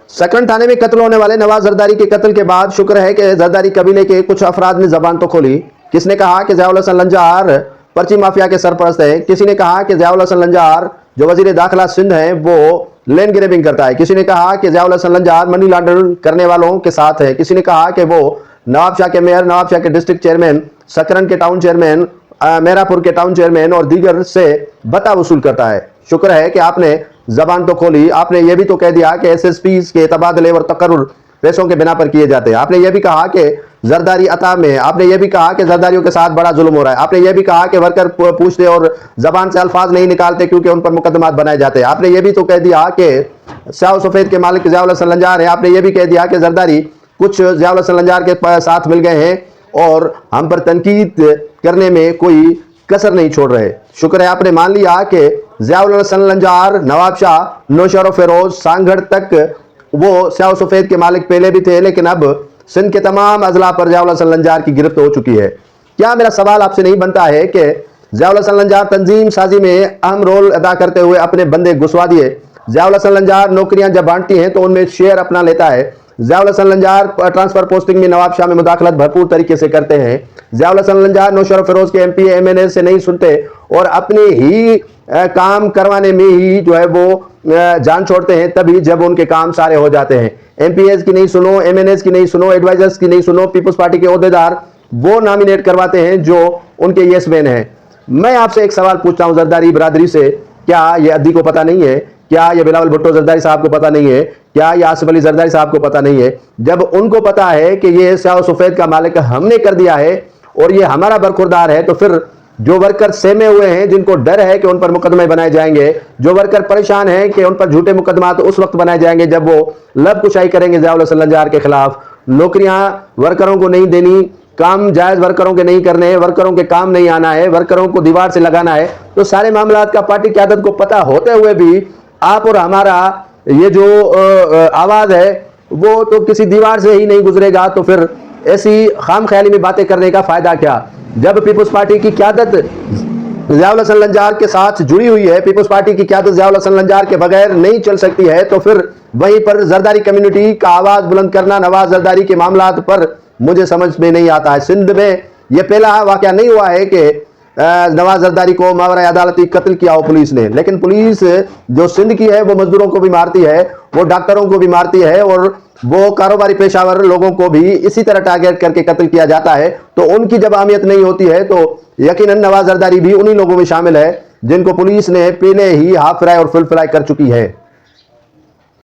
सकरन थाने में कत्ल होने वाले नवाज जरदारी के कत्ल के बाद शुक्र है कि जरदारी कबीले के कुछ अफराद ने जबान तो खोली। किसने कहा कि ज़ियाउल हसन लंजार पर्ची माफिया के सरपरस्त है। किसी ने कहा कि ज़ियाउल हसन लंजार जो वजीर दाखिला सिंध है वो लैंड ग्रेबिंग करता है। किसी ने कहा कि ज़ियाउल हसन लंजार मनी लॉन्ड्रिंग करने वालों के साथ है। किसी ने कहा कि वो नवाबशाह के मेयर, नवाबशाह के डिस्ट्रिक्ट चेयरमैन, सकरन के टाउन चेयरमैन, मेरापुर के टाउन चेयरमैन और दीगर से बता वसूल करता है। शुक्र है कि आपने जबान तो खोली। आपने ये भी तो कह दिया कि एसएसपी के तबादले और तकर्रुर पैसों के बिना पर किए जाते हैं। आपने ये भी कहा कि जरदारी अता में, आपने ये भी कहा कि जरदारियों के साथ बड़ा जुल्म हो रहा है। आपने ये भी कहा कि वर्कर पूछते और जबान से अल्फाज नहीं निकालते क्योंकि उन पर मुकदमात बनाए जाते हैं। आपने ये भी तो कह दिया कि स्याह सफेद के मालिक ज़ियाउल हसन लंजार है। आपने ये भी कह दिया कि जरदारी कुछ ज़ियाउल हसन लंजार के साथ मिल गए हैं और हम पर तनकीद करने में कोई कसर नहीं छोड़ रहे। शुक्र है आपने मान लिया कि ज़ियाउल हसन लंजार, नवाबशाह, नौशर फिरोज, सांगढ़ तक वो स्याह सफेद के मालिक पहले भी थे, लेकिन अब सिंध के तमाम अजला पर ज़ियाउल हसन लंजार की गिरफ्त हो चुकी है। क्या मेरा सवाल आपसे नहीं बनता है कि ज़ियाउल हसन लंजार तंजीम साजी में अहम रोल अदा करते हुए अपने बंदे घुसवा दिए। ज़ियाउल हसन लंजार नौकरियां जब बांटती हैं तो उनमें शेयर अपना लेता है। ज़ियाउल हसन लंजार ट्रांसफर पोस्टिंग में नवाबशाह में मुदाखलत भरपूर तरीके से करते हैं। ज़ियाउल हसन लंजार नौशर फिरोज के एमपी एमएनए से नहीं सुनते और अपने ही काम करवाने में ही जो है वो जान छोड़ते हैं तभी जब उनके काम सारे हो जाते हैं। एमपीएस की नहीं सुनो, एमएनएस की नहीं सुनो, एडवाइजर्स की नहीं सुनो, पीपल्स पार्टी के ओहदेदार वो नॉमिनेट करवाते हैं जो उनके यस मैन हैं। मैं आपसे एक सवाल पूछता हूं जरदारी बरादरी से, क्या ये अद्दी को पता नहीं है? क्या ये बिलावल भुट्टो जरदारी साहब को पता नहीं है? क्या ये आसिफ अली जरदारी साहब को पता नहीं है? जब उनको पता है कि ये स्याह सफेद का मालिक हमने कर दिया है और ये हमारा बरखुरदार है, तो फिर जो वर्कर सहमे हुए हैं, जिनको डर है कि उन पर मुकदमे बनाए जाएंगे, जो वर्कर परेशान हैं कि उन पर झूठे मुकदमा तो उस वक्त बनाए जाएंगे जब वो लब कुशाई करेंगे ज़ियाउल हसन लंजार के खिलाफ। नौकरियां वर्करों को नहीं देनी, काम जायज वर्करों के नहीं करने, वर्करों के काम नहीं आना है, वर्करों को दीवार से लगाना है, तो सारे मामला का पार्टी क़यादत को पता होते हुए भी आप और हमारा ये जो आवाज है वो तो किसी दीवार से ही नहीं गुजरेगा, तो फिर ऐसी खाम ख्याली में बातें करने का फायदा क्या? जब पीपल्स पार्टी की क़यादत ज़ियाउल हसन लंजार के साथ जुड़ी हुई है, पीपल्स पार्टी की क़यादत ज़ियाउल हसन लंजार के बगैर नहीं चल सकती है, तो फिर वहीं पर जरदारी कम्युनिटी का आवाज बुलंद करना नवाज जरदारी के मामलात पर मुझे समझ में नहीं आता है। सिंध में यह पहला वाक़या नहीं हुआ है कि नवाज जरदारी को मावरा अदालती कत्ल किया हो पुलिस ने, लेकिन पुलिस जो सिंध की है वो मजदूरों को भी मारती है, वो डॉक्टरों को भी मारती है और वो कारोबारी पेशावर लोगों को भी इसी तरह टारगेट करके कत्ल किया जाता है। तो उनकी जब अहमियत नहीं होती है तो यकीनन नवाज जरदारी भी उन्हीं लोगों में शामिल है जिनको पुलिस ने पहले ही हाफ फ्राई और फुल फ्राई कर चुकी है।